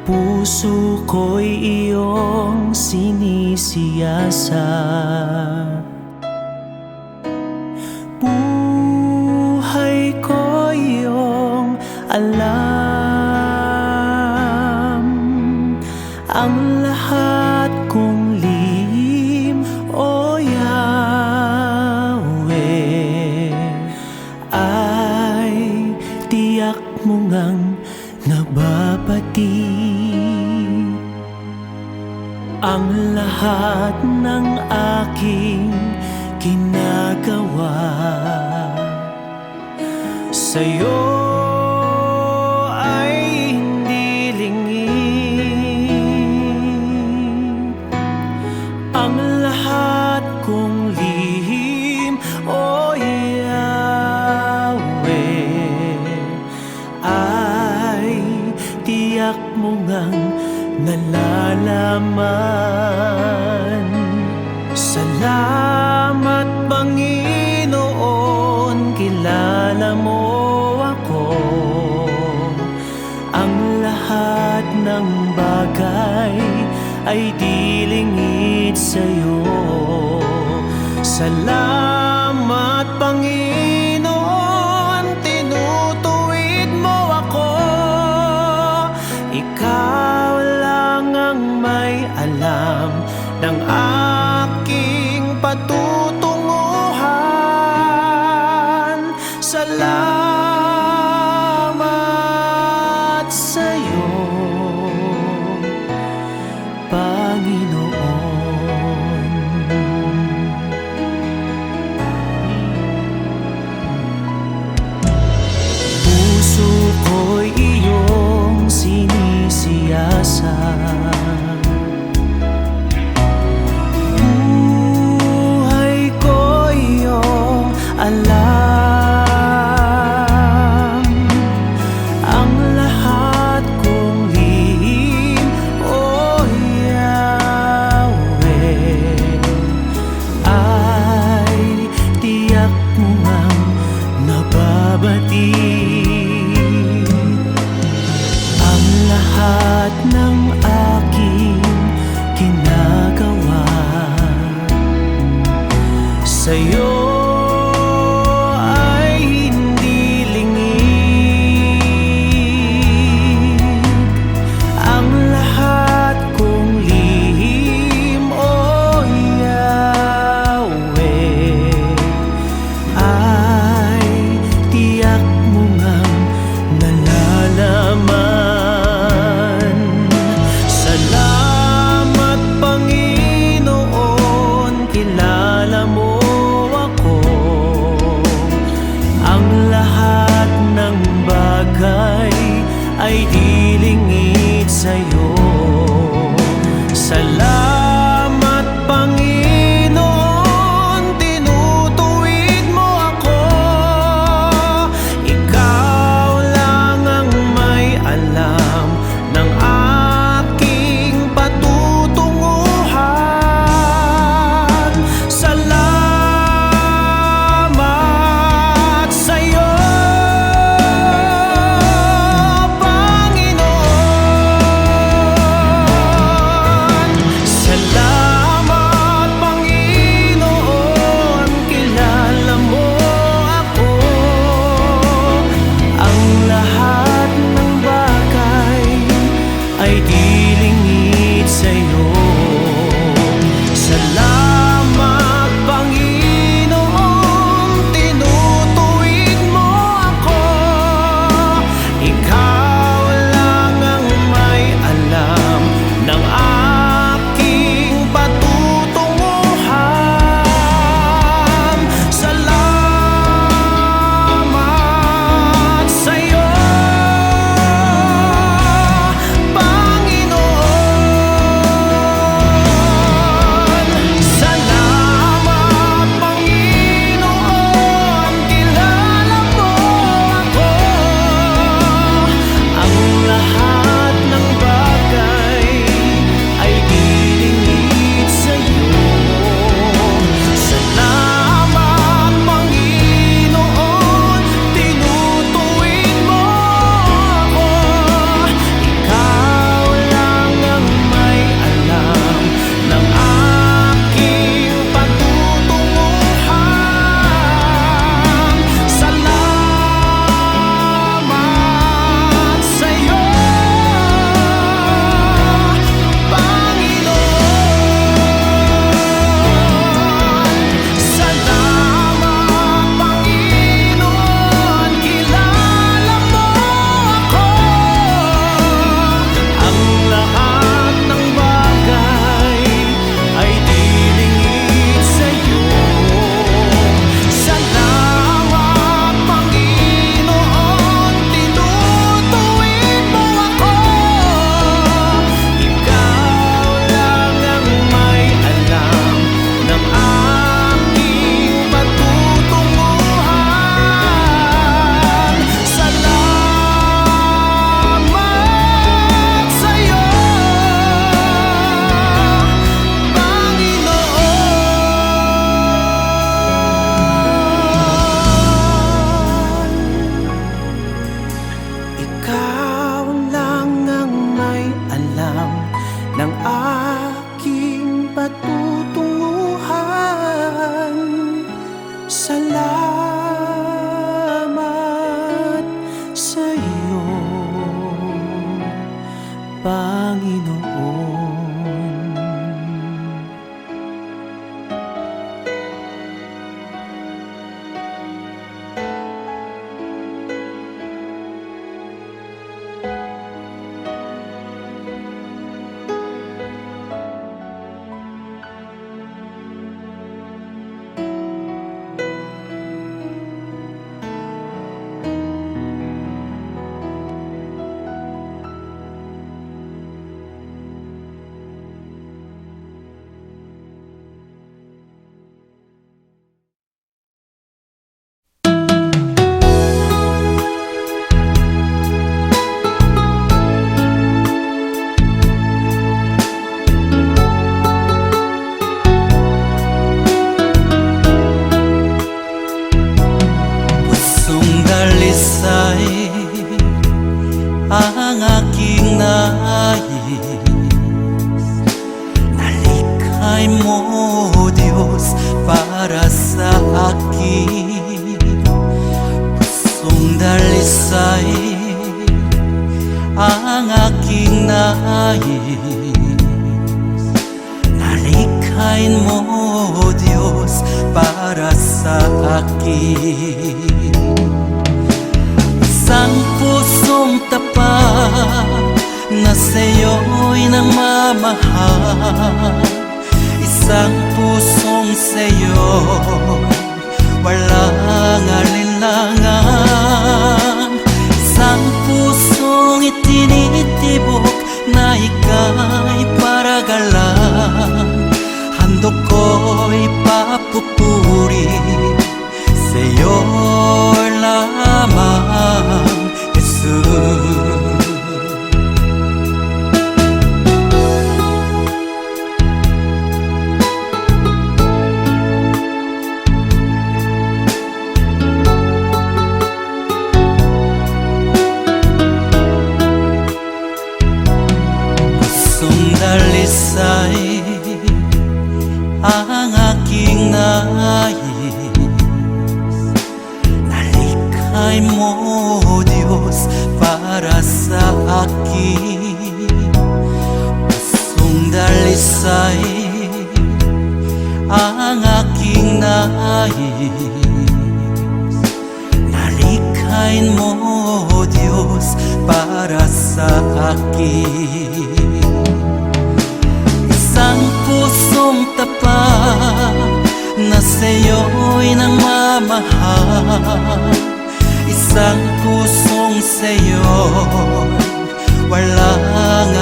Puso ko'y iyong sinisiyasat, buhay ko'y iyong alam. Ang lahat kong lihim, O Yahweh, ay tiyak mo ngang nababati. Ang lahat ng aking ginagawa sa'yo ay hindi lingid. Ang lahat kong lihim, O Yahweh, ay tiyak mo ngang nalalaman. Salamat, Panginoon, kilala mo ako. Ang lahat ng bagay ay di lingid sa'yo. Salamat, Panginoon, tinutuwid mo ako. Ikaw lang ang may alam ng aking patutunguhan. Salamat sa'yo, Panginoon. Puso ko'y iyong sinisiyasat, buhay ko'y iyong alam. Ang lahat kong lihim, O Yahweh, ay tiyak mo ngang nababati. Ang lahat ng aking ginagawa sa'yo ay hindi lingid. Ang lahat kong lihim, O Yahweh, ay tiyak mo nga dalisay ang aking nais. Nalikhay mo, Diyos, para sa akin. Pusong dalisay ang aking nais. Nalikhain mo, Diyos, para sa akin. Isang pusong tapat na sa'yo'y nagmamahal. Isang pusong sa'yo walang alinlangan. Isang pusong itinitibok na ika'y paragalan. Handog ko'y papupuri sa'yo lamang, Jesus. Dalisay ang aking nais. Nalikhay mo, Diyos, para sa akin. Pusong dalisay ang aking nais. Nalikhain mo, Diyos, para sa akin. Isang pusong tapat na sa'yo'y nagmamahal. Isang pusong sa'yo walang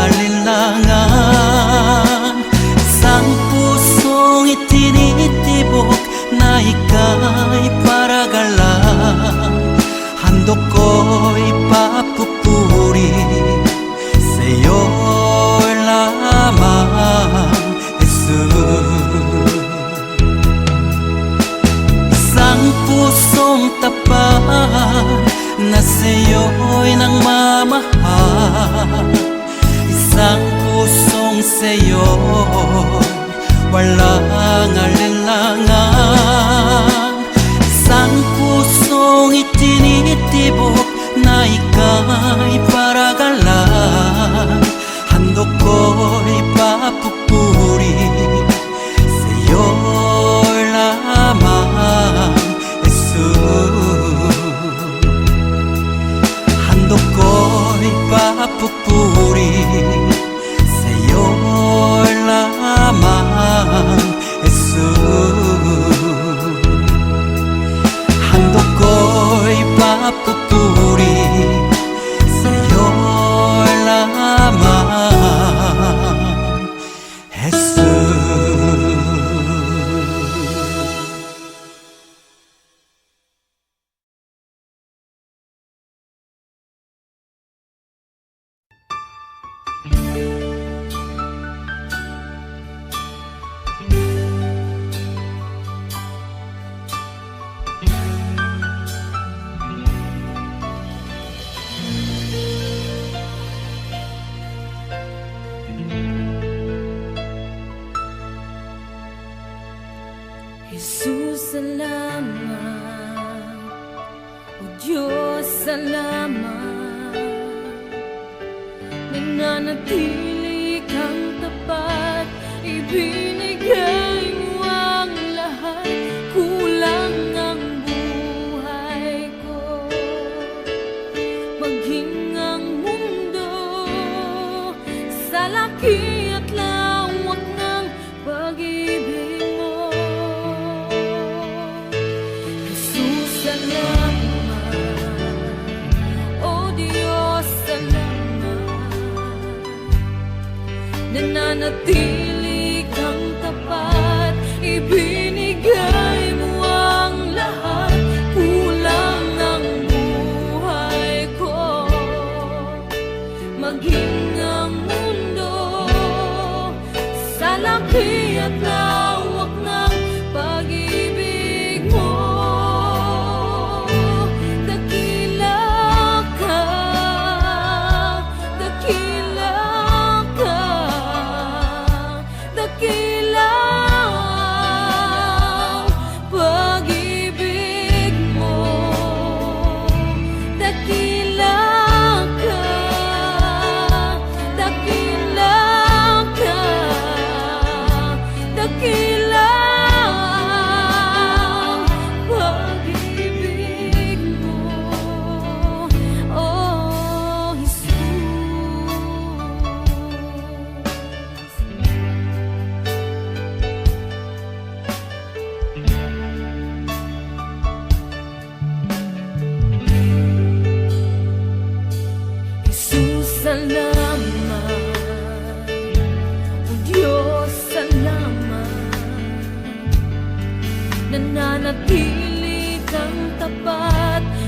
alinlangan. Isang pusong itinitibok na ika'y paragalan. Handog ko'y papupuri sa'yo lamang, Jesus. Isang pusong tapat na sa'yo'y nagmamahal. Isang pusong sa'yo walang alinlangan. Isang pusong itinitibok na ika'y paragalan. Handog ko'y papupuri sa'yo lamang, Jesus. Handog ko'y papupuri sa'yo lamang, Jesus. Handog ko'y papupuri sa'yo lamang, Jesus. Jesus, salamat. O Diyos, salamat. Nananatili kang tapat, ibinigay mo ang lahat. Kulang ang buhay ko, maging ang mundo sa laki at lawak ng pag-ibig mo. Jesus, salamat. O Diyos, salamat. Nananatili kang tapat, ibinigay mo ang lahat. Kulang ang buhay ko, maging ang mundo sa laki at lawak ng pag-ibig mo. Dakila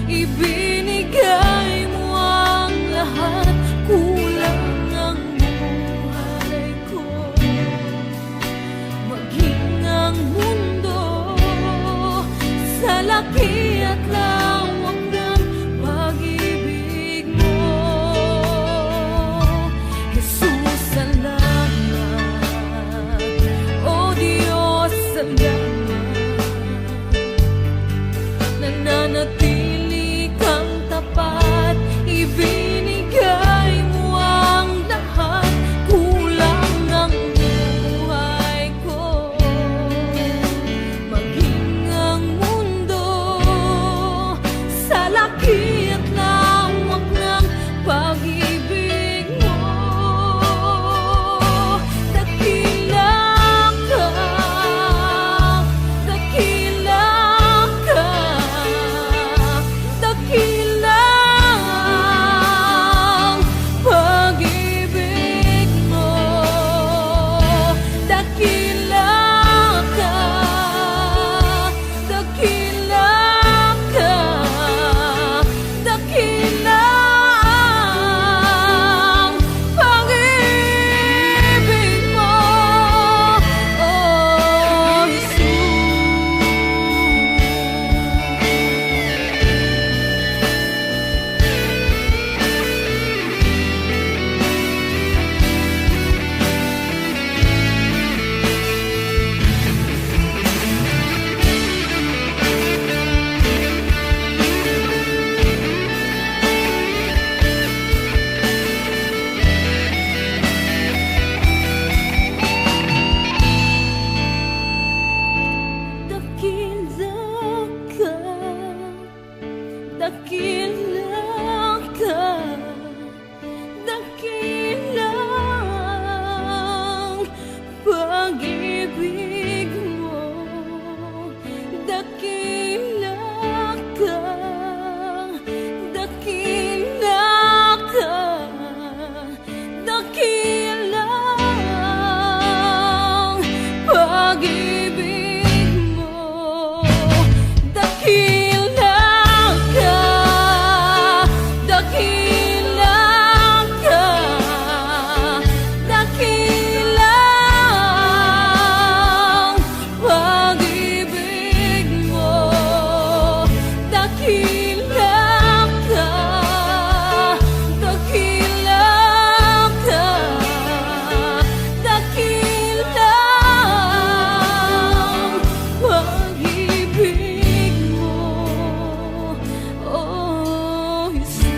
ibinigay mo ang lahat. Kulang ang buhay ko, maging ang mundo sa laki at lawak ng pag-ibig mo. Jesus, salamat. O Diyos, salamat. Nananatili kang tapat, ibinigay mo ang lahat. Kulang ang buhay ko, maging ang mundo sa laki at lawak ng pag-ibig mo. Dakila ka, dakila ka, dakila ang pag-ibig mo. Dakila ka, dakila ka, dakila ang pag-ibig mo, oh Jesus. Dakila ka, dakila ang pag-ibig mo. Dakila ka, dakila ka, dakila ang pag-ibig mo. Dakila ka, dakila ka, dakila ang pag-ibig mo. Dakila ka, dakila ka, dakila ang pag-ibig mo, oh Jesus.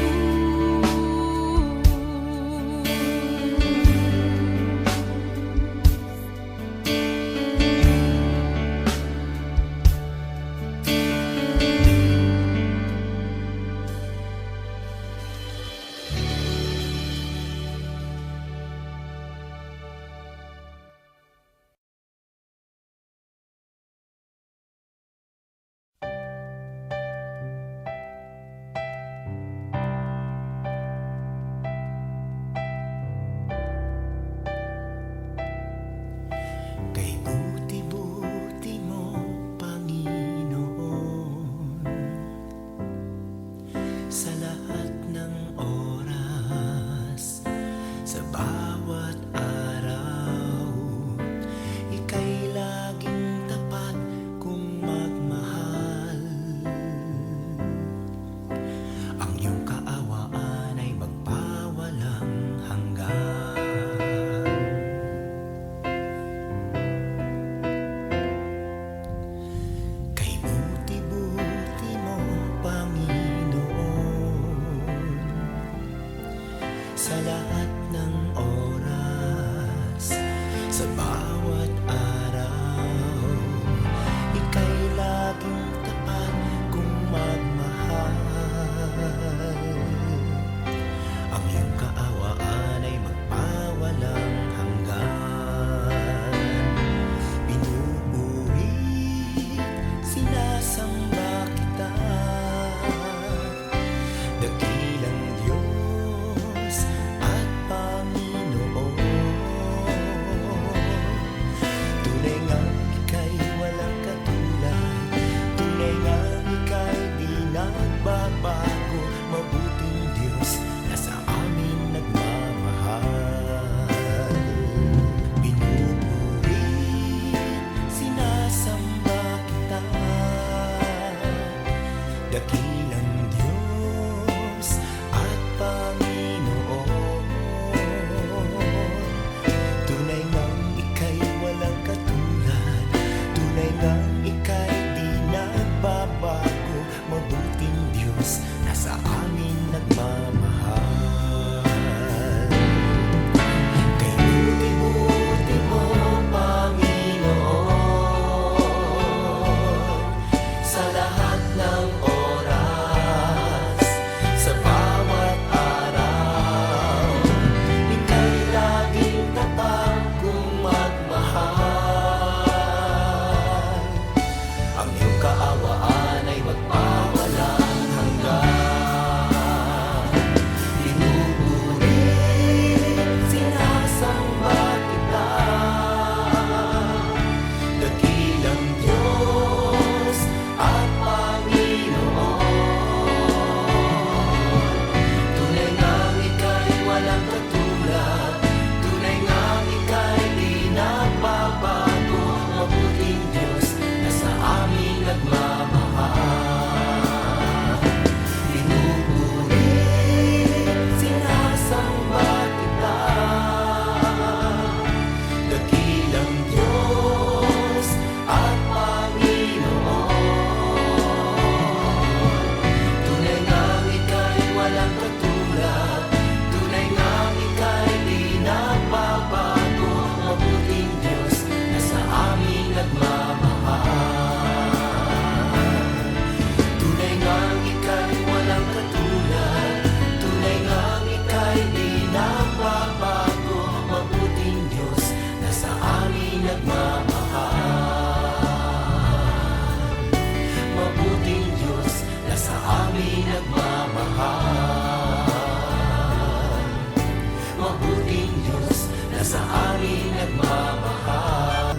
Kay buti-buti mo, Panginoon, sa lahat ng oras, sa bawat araw, ika'y laging tapat kung magmahal. Ang iyong kaawaan ay magpawalang hanggan. Kay buti-buti mo, Panginoon, dakilang Diyos at Panginoon. Tunay ngang ika'y walang katulad, tunay ngang ika'y di nagbabago. Mabuting Diyos na sa amin nagmamahal. Kay buti-buti mo, Panginoon, sa lahat ng oras, sa bawat araw, ika'y laging tapat kong magmahal. Ang iyong kaawaan ay magpawalang hanggan. Pinupuri, sinasamba kita, dakilang Diyos at Panginoon. Tunay ngang ika'y walang katulad, tunay ngang ika'y di nagbabago. Mabuting Diyos na sa amin nagmamahal. Pinupuri, sinasamba kita, dakilang Diyos at Panginoon. Tunay ngang ika'y walang katulad, tunay ngang ika'y di nagbabago. Mabuting Diyos na sa amin nagmamahal. Tunay ngang ika'y walang katulad, tunay ngang ika'y di nagbabago. Mabuting Diyos na sa amin nagmamahal. Mabuting Diyos na sa amin nagmamahal. Mabuting Diyos na sa amin nagmamahal.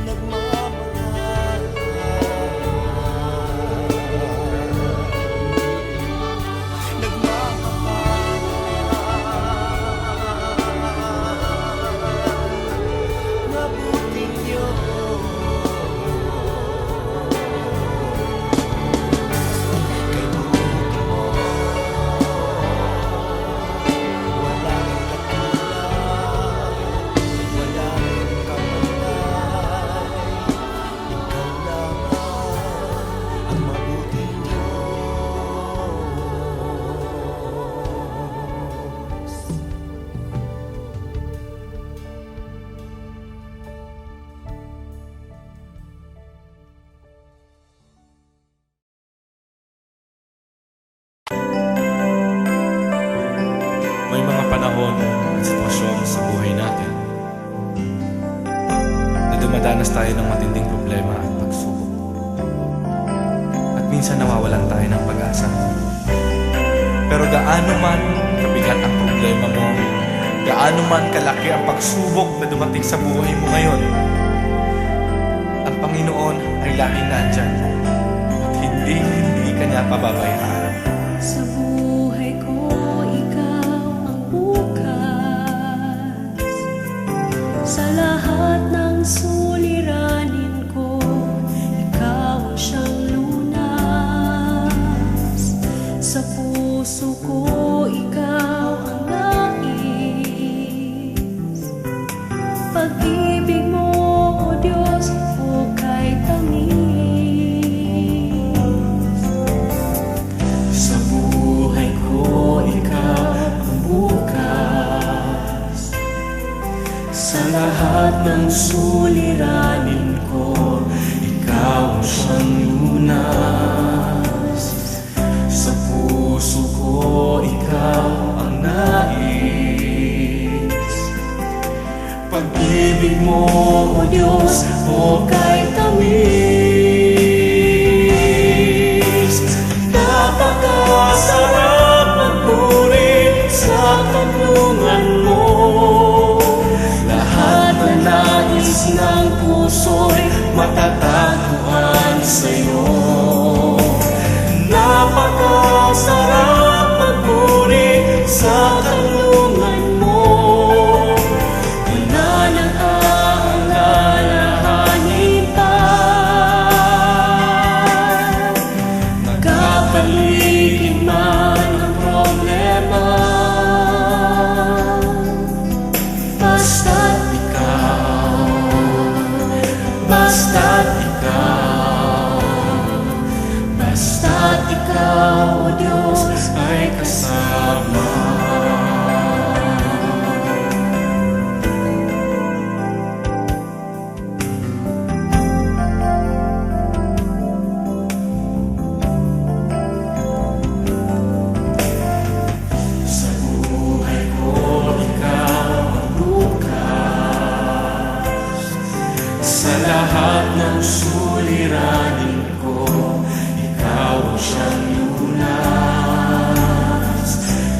Nagmamahal. Nagmamahal. Mabuting Diyos. Kay buti mo, walang katulad, walang kapantay. Ikaw lamang ang mabuting Diyos. May mga panahon at sitwasyon sa buhay natin na dumadanas tayo ng matinding problema at pagsubok. At minsan nawawalan tayo ng pag-asa. Pero gaano man kabigat ang problema mo, gaano man kalaki ang pagsubok na dumating sa buhay mo ngayon, ang Panginoon ay laging nandyan at hindi ka niya pababayaan. Sa buhay ko, ikaw ang bukas. Sa lahat ng suliranin ko, ikaw ang siyang lunas. Sa puso ko, ikaw ang nais. Pag-ibig mo, O Diyos, hukay tamis. Sa buhay ko, ikaw ang bukas. Sa lahat ng suliranin ko, ikaw ang siyang lunas. Sa puso ko, ikaw ang nais. Pag-ibig mo, O Diyos, hukay tamis. Napakasarap magpuri sa kanlungan mo. Lahat na nais ng puso'y matatagpuan sa'yo. Napakasarap magpuri sa kanlungan mo. Wala nang aalalahanin pa basta't ikaw, basta't ikaw, O Diyos, ay kasama. Sa buhay ko, ikaw ang bukas. Sa lahat ng suliranin ko, ikaw ang siyang lunas.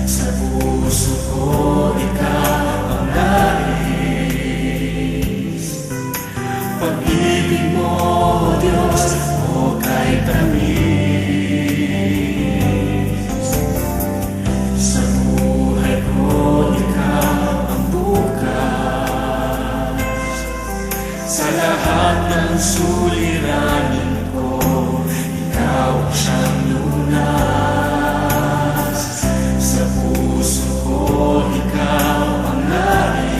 Sa puso ko, ikaw ang nais. Pag-ibig mo, O Diyos, o kay tamis. Sa buhay ko, ikaw ang bukas. Sa lahat ng suliranin ko, ikaw ang siyang lunas. Sa puso ko, ikaw ang nais.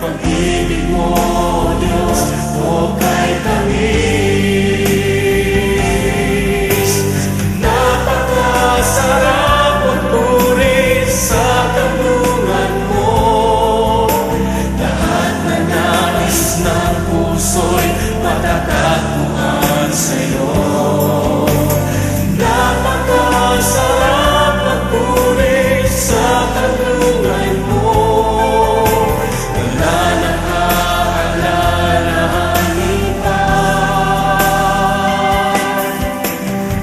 Pag-ibig mo, O Diyos, o kay tamis. Napakasarap magpuri sa kanlungan mo. Lahat na nais ng puso'y matatagpuan sa'yo. Napakasarap magpuri sa kanlungan mo. Wala nang aalalahanin pa.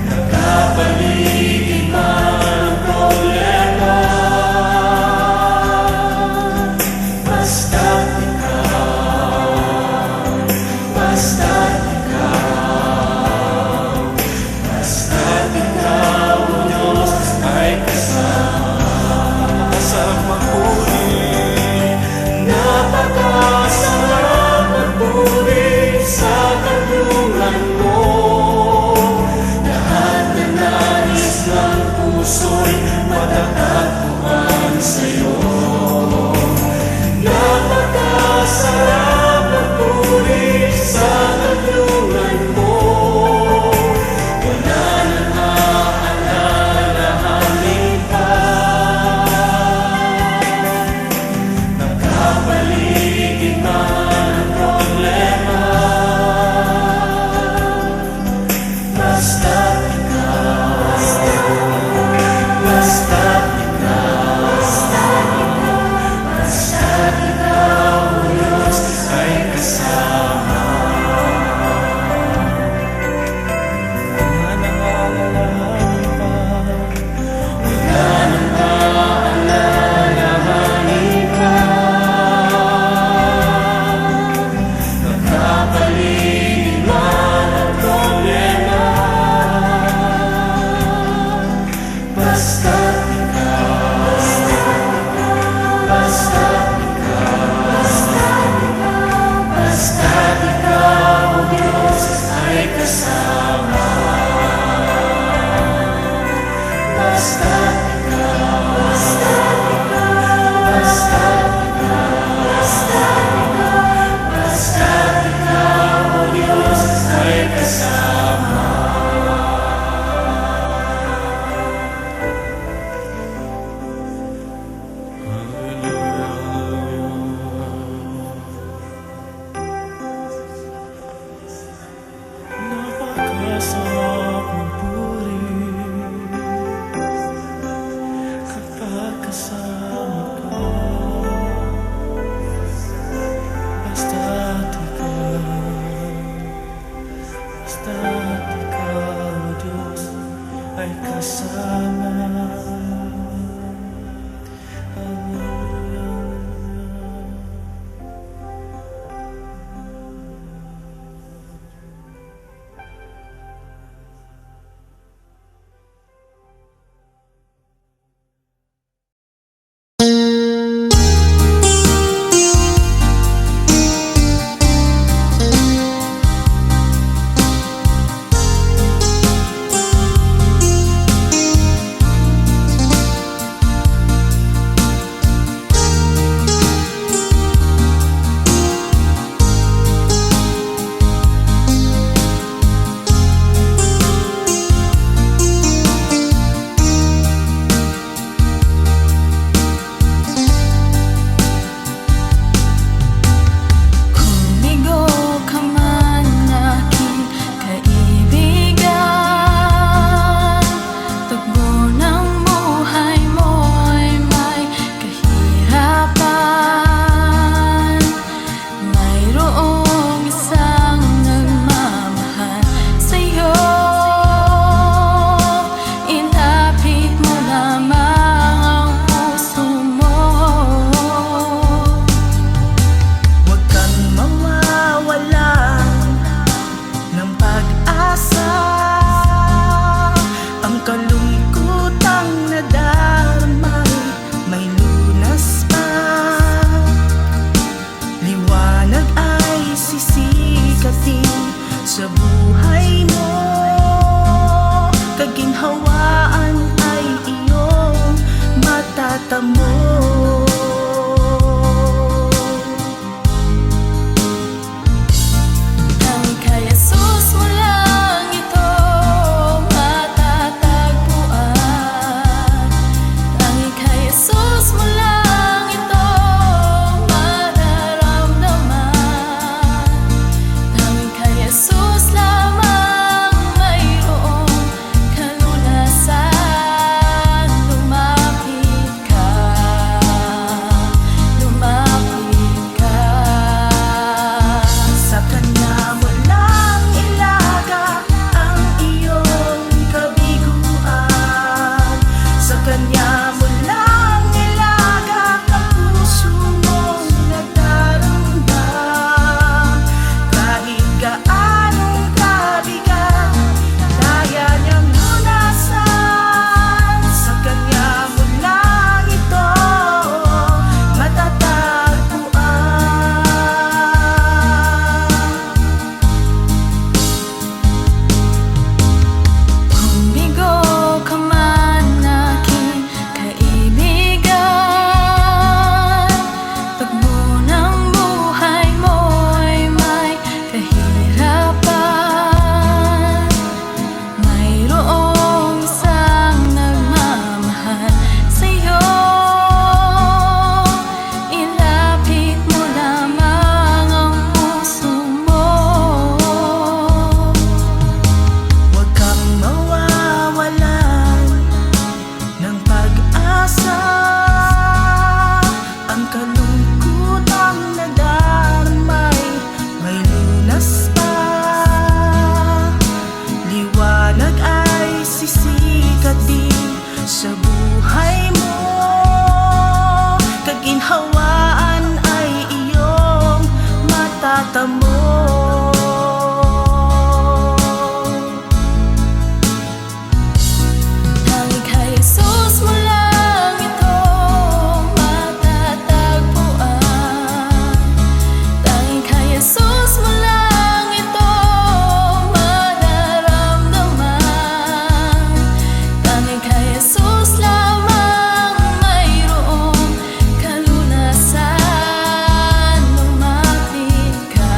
Nakapaligid man ang problema. Basta't ikaw, basta't ikaw. Tanging kay Jesus mo lang ito matatagpuan. Tanging kay Jesus mo lang ito mararamdaman. Tanging kay Jesus lamang mayroong kalunasan. Lumapit ka.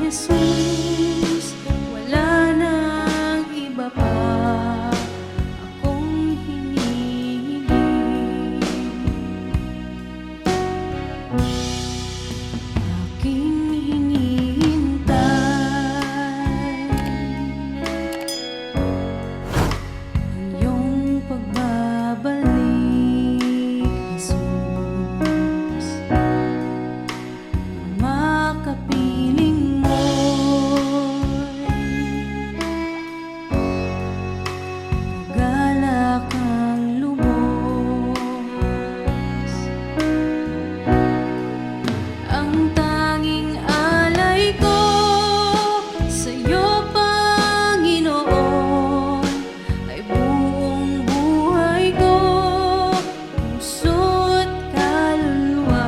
Jesus, wala nang iba pa akong hinihiling. Aking hinihintay ang iyong pagbabalik, Jesus. Makapiling mo'y galak ang lubos. Ang tanging alay ko sa'yo, Panginoon, ay buong buhay ko, puso't kaluluwa.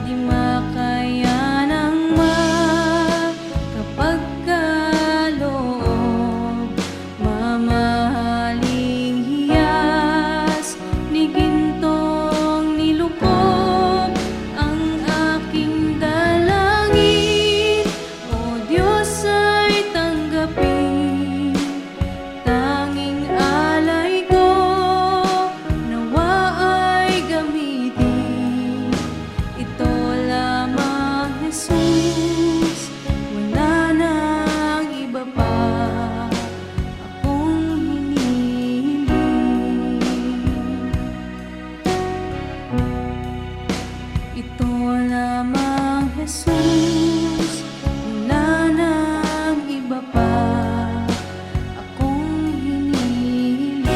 Di makaya ng makapagkaloob, mamahaling hiyas ni gintong nilukop ang aking dalangin. O Diyos, ay tanggapin tanging alay ko, nawa ay gamitin. Ito lamang, Jesus, wala nang iba pa akong hinihiling. Ito lamang, Jesus, wala nang iba pa akong hinihiling.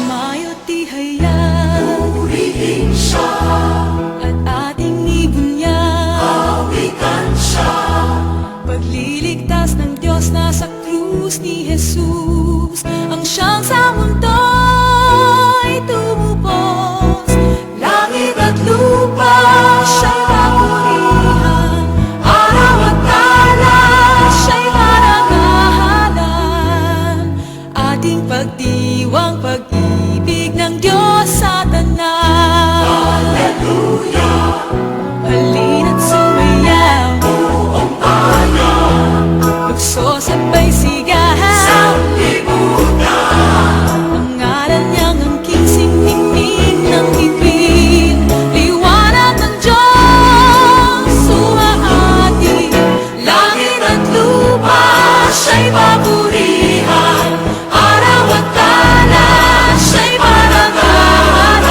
Mayo't ihayag, purihin siya, at ating ibunyan, awitan siya. Pagliligtas ng Diyos nasa krus ni Jesus, ang siyang sa mundo'y tumubos. Langit at lupa siya'y papurihan, araw at talas siya'y parangalan. Ating pagdiwang pag-ibig ng Diyos sa tanan. Hallelujah! Halina't sumayaw, buong bayan, magsosabay sigahan sa libutan. Ang ngalan niyang angking siningning ng bibig, liwanag ng Diyos sumahati. Langit at lupa siya'y papurihan, araw at talas siya'y parangalan.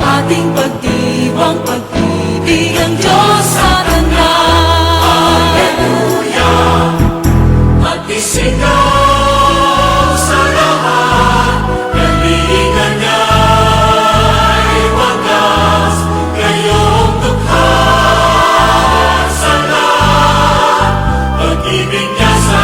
Ating pagdiwang pag-ibig ang Diyos sa tanan. Hallelujah! Magdisigaw sa lahat, kalingan niya'y wagas, kayong dukha sa lahat, pag-ibig niya sa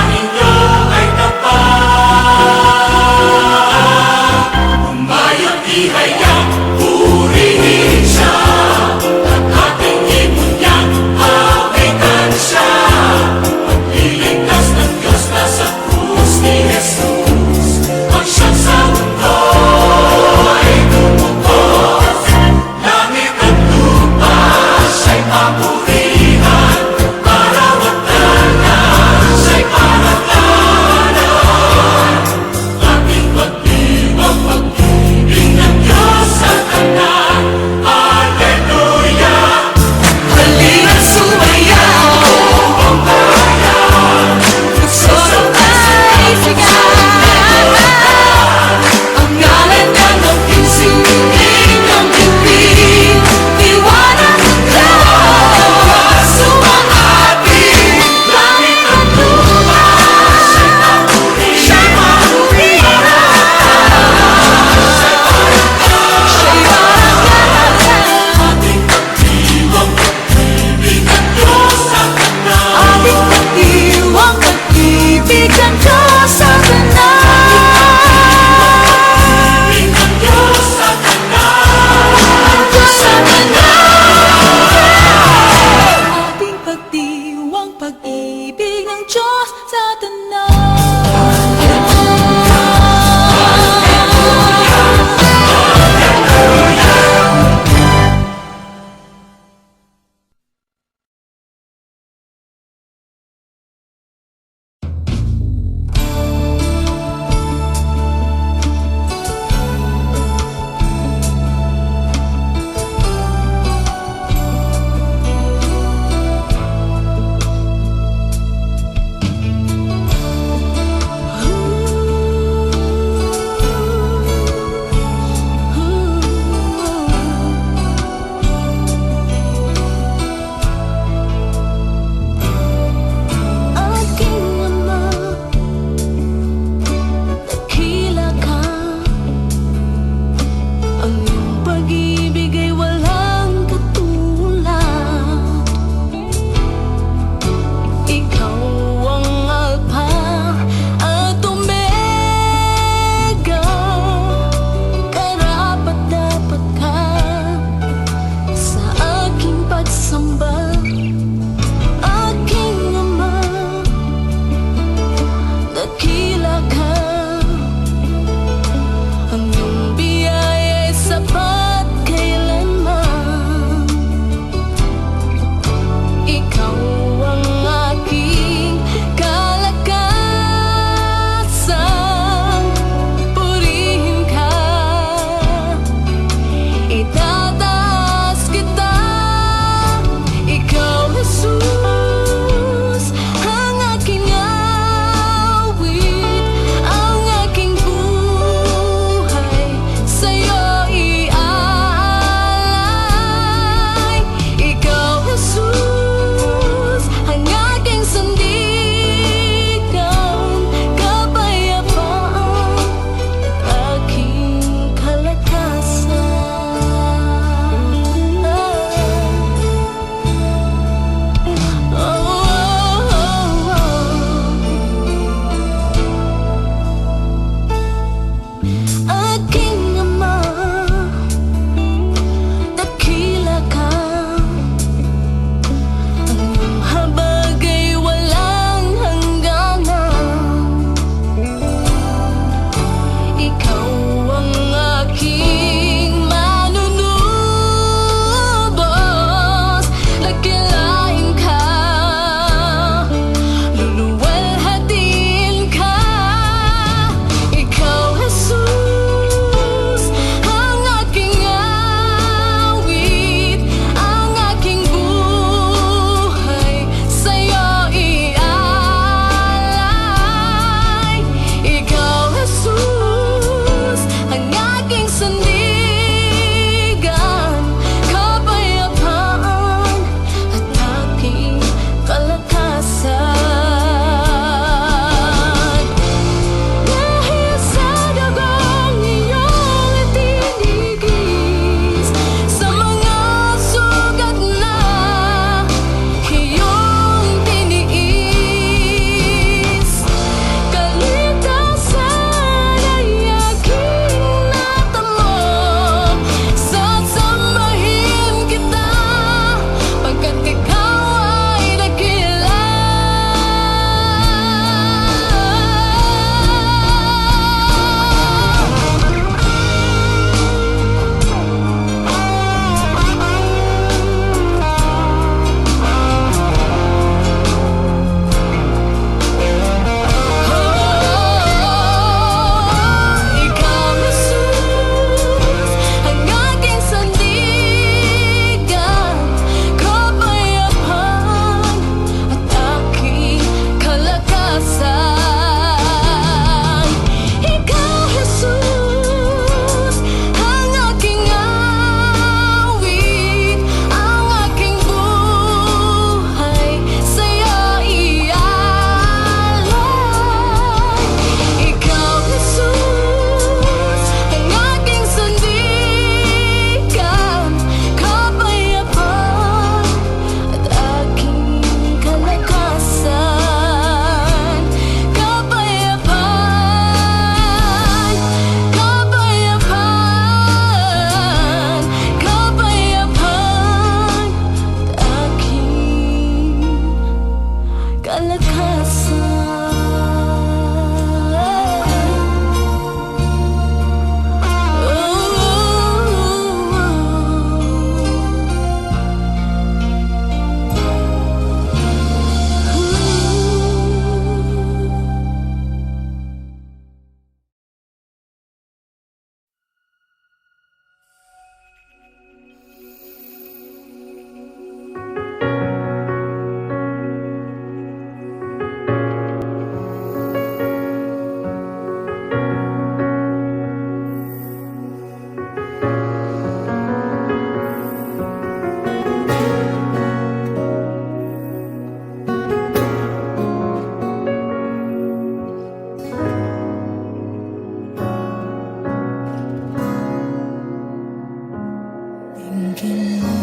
Tingin mo,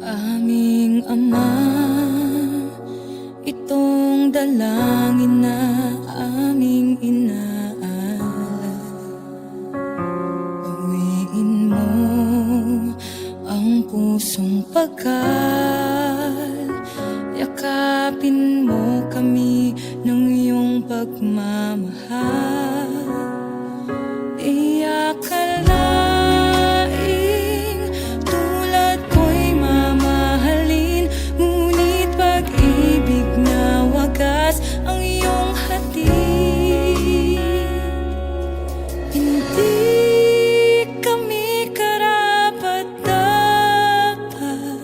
aming Ama, itong dalangin na aming inaalay. Uwiin mo ang pusong pagkal, yakapin mo kami ng iyong pagmamahal. Di akalaing tulad ko'y mamahalin, ngunit pag-ibig na wagas ang iyong hatid. Hindi kami karapat-dapat,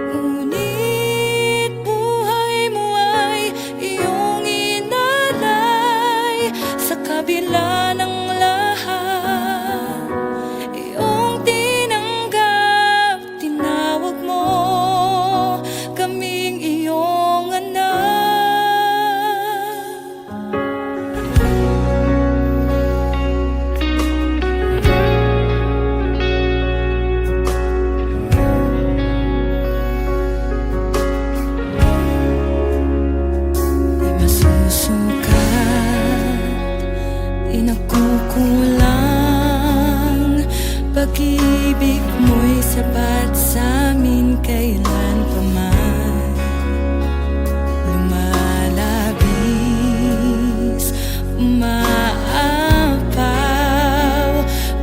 ngunit buhay mo ay iyong inalay. Sa kabila ng lahat, iyong tinanggap, tinawag mo kaming iyong anak. Di masusukat, di nakukulang, pag-ibig mo'y sapat sa'min kailan pa man. Lumalabis, umaapaw,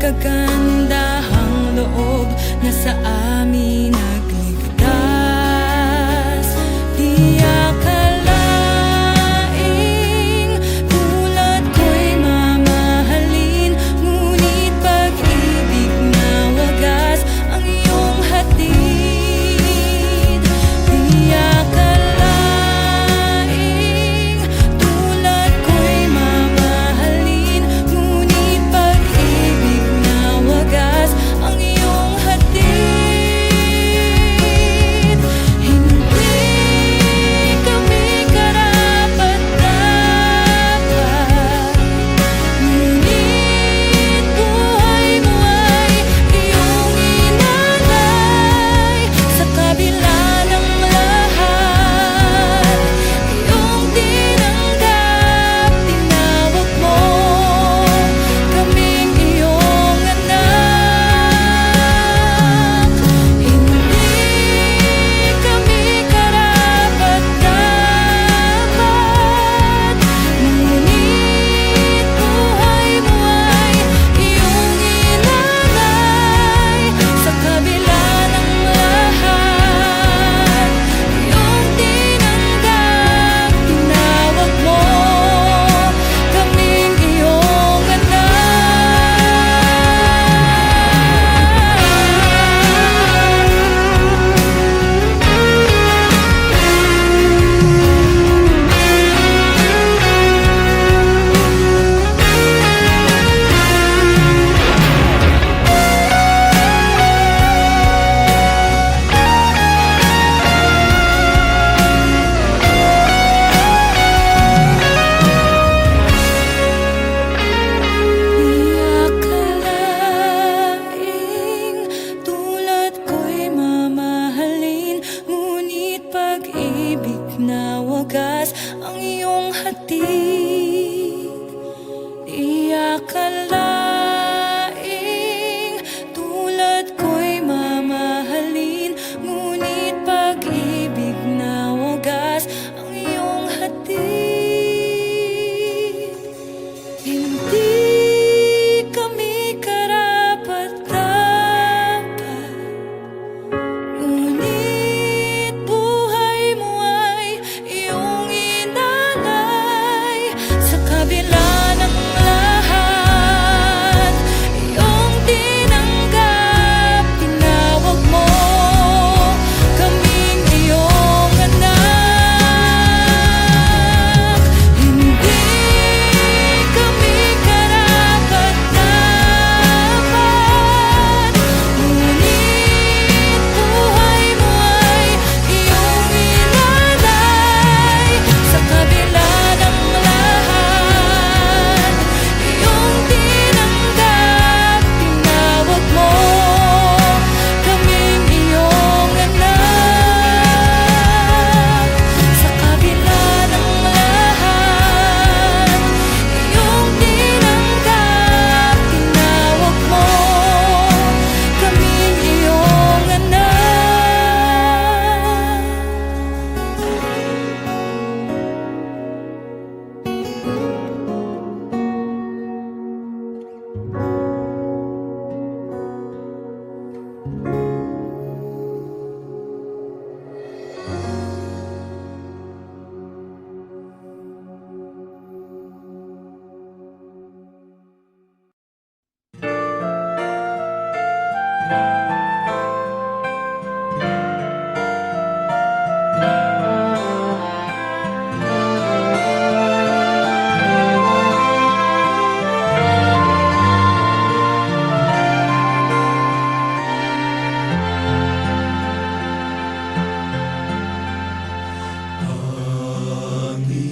kagandahang loob na sa amin nagligtas. Di akalaing tulad ko'y mamahalin, ngunit pag-ibig na wagas ang iyong hatid. Di akalaing tulad ko'y mamahalin, ngunit pag-ibig na wagas ang iyong hatid. Hindi kami karapat-dapat, ngunit buhay mo ay iyong inalay. Sa kabila ng lahat, iyong tinanggap, tinawag mo kaming iyong anak. Hindi kami karapat-dapat, ngunit buhay mo ay iyong inalay. Sa kabila ng lahat, iyong tinanggap, tinawag mo kaming iyong akalaing tulad ko'y mamahalin, ngunit pag-ibig na wagas ang iyong hatid. Di akalaing tulad ko'y mamahalin, ngunit pag-ibig na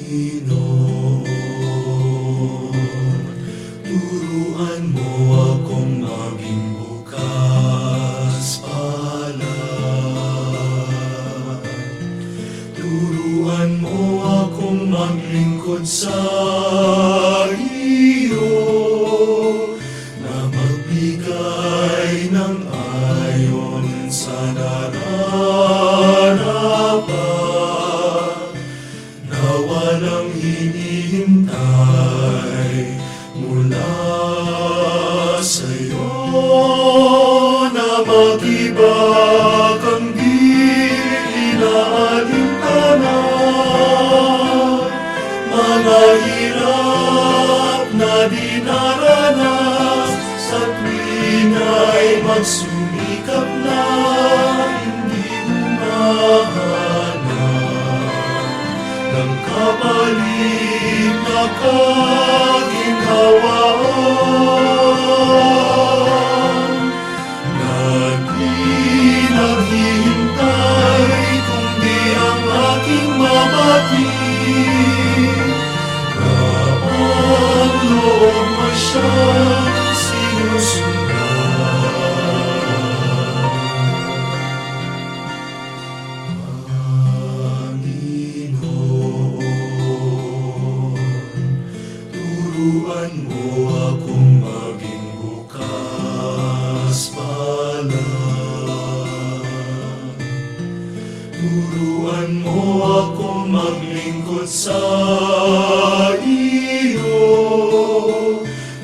Turuan mo akong maging bukas palad. Turuan mo akong maglingkod sa iyo, na magbigay ng ayon sa nararapat, na walang hinihintay mula sa'yo, na mag-ibag ang di inaalintanan, mga hirap na dinaranas sa tuwing ay magsumikap na hindi umahanap ng kapalit na kaginhawaan, na di naghihintay kundi ang aking mabatid, na ang loob mo siyang sinusundan. Turuan mo akong maging bukas palad. Turuan mo akong maglingkod sa iyo,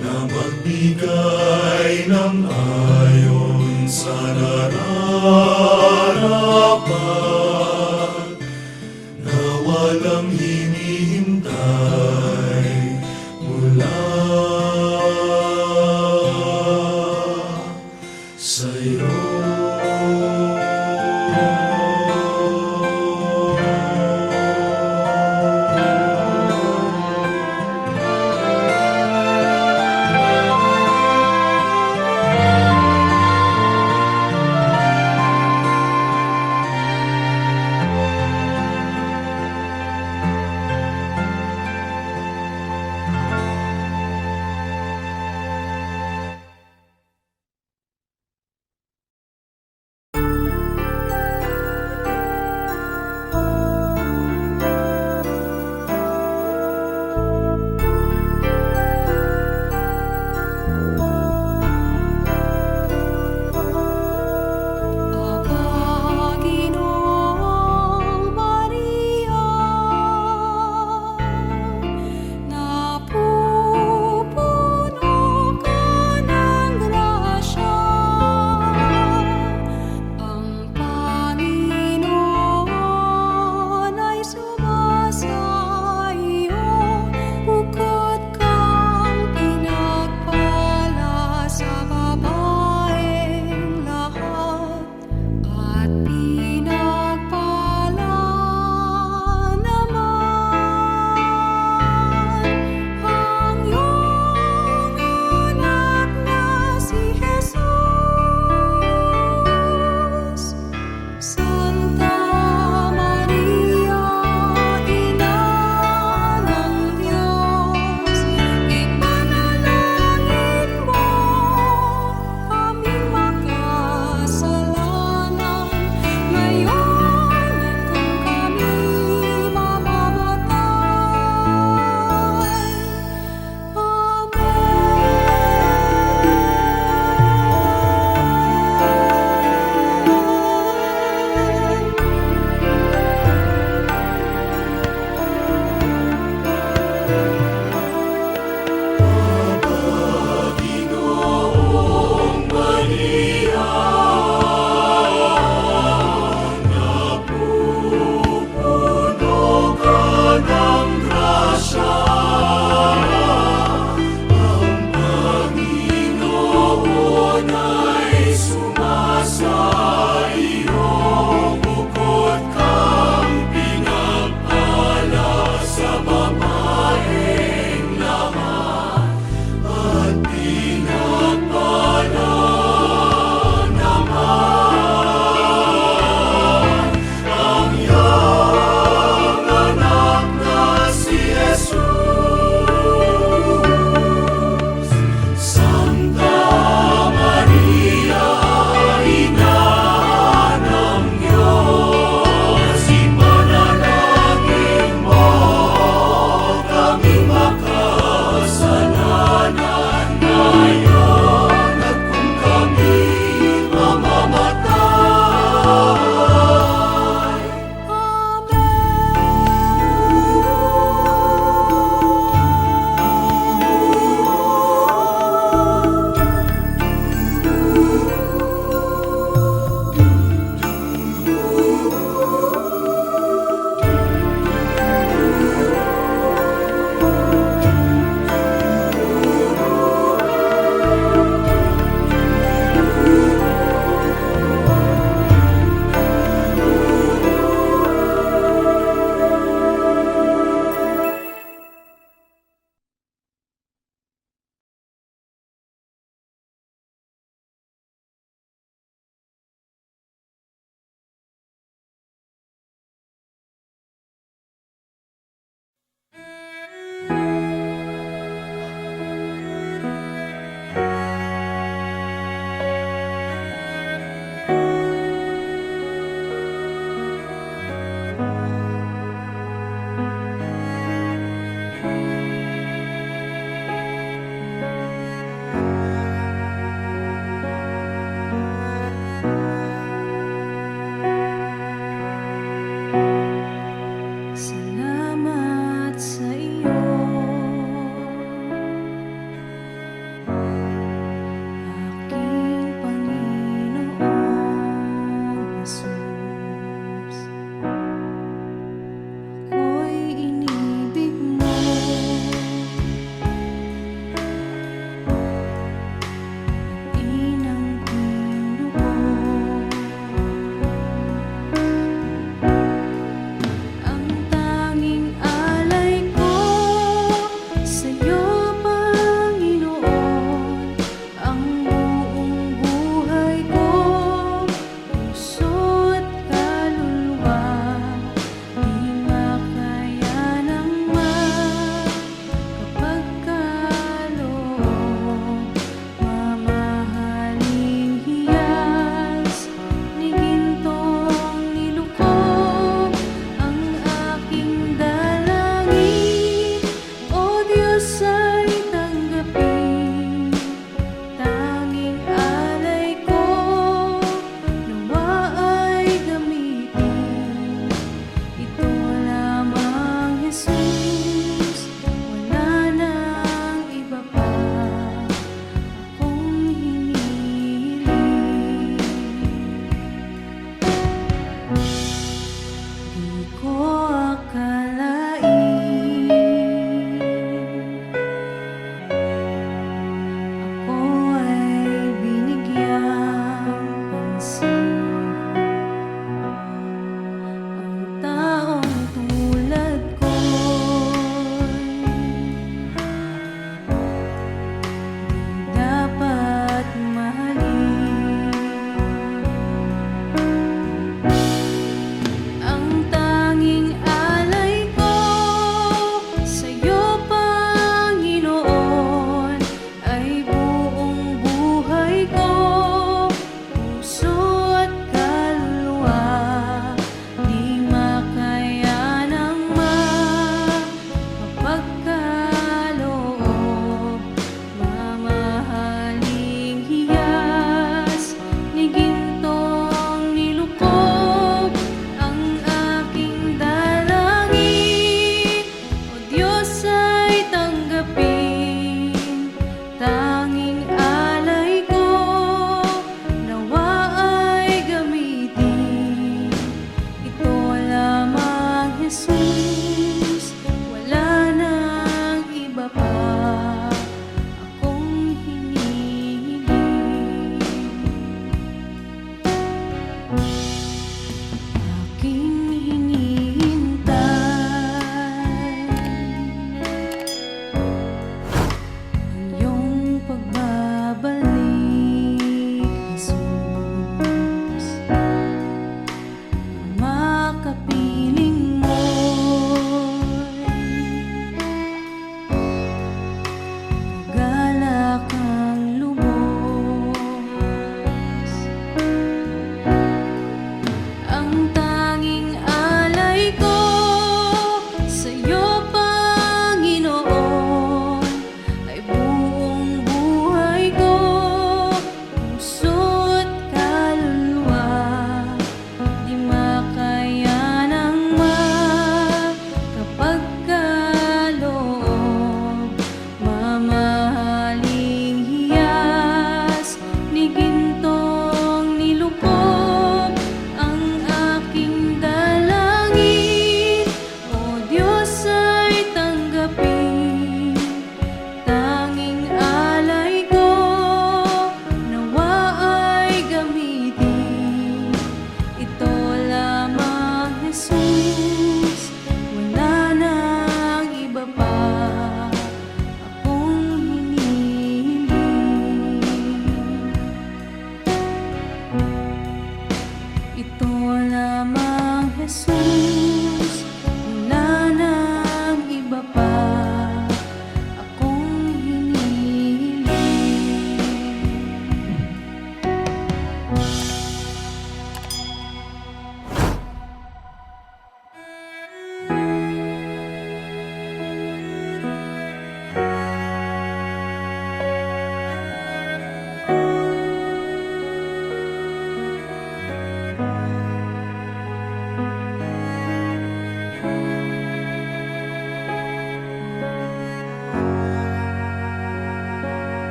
na magbigay ng ayon sa nararapat, na walang hinihintay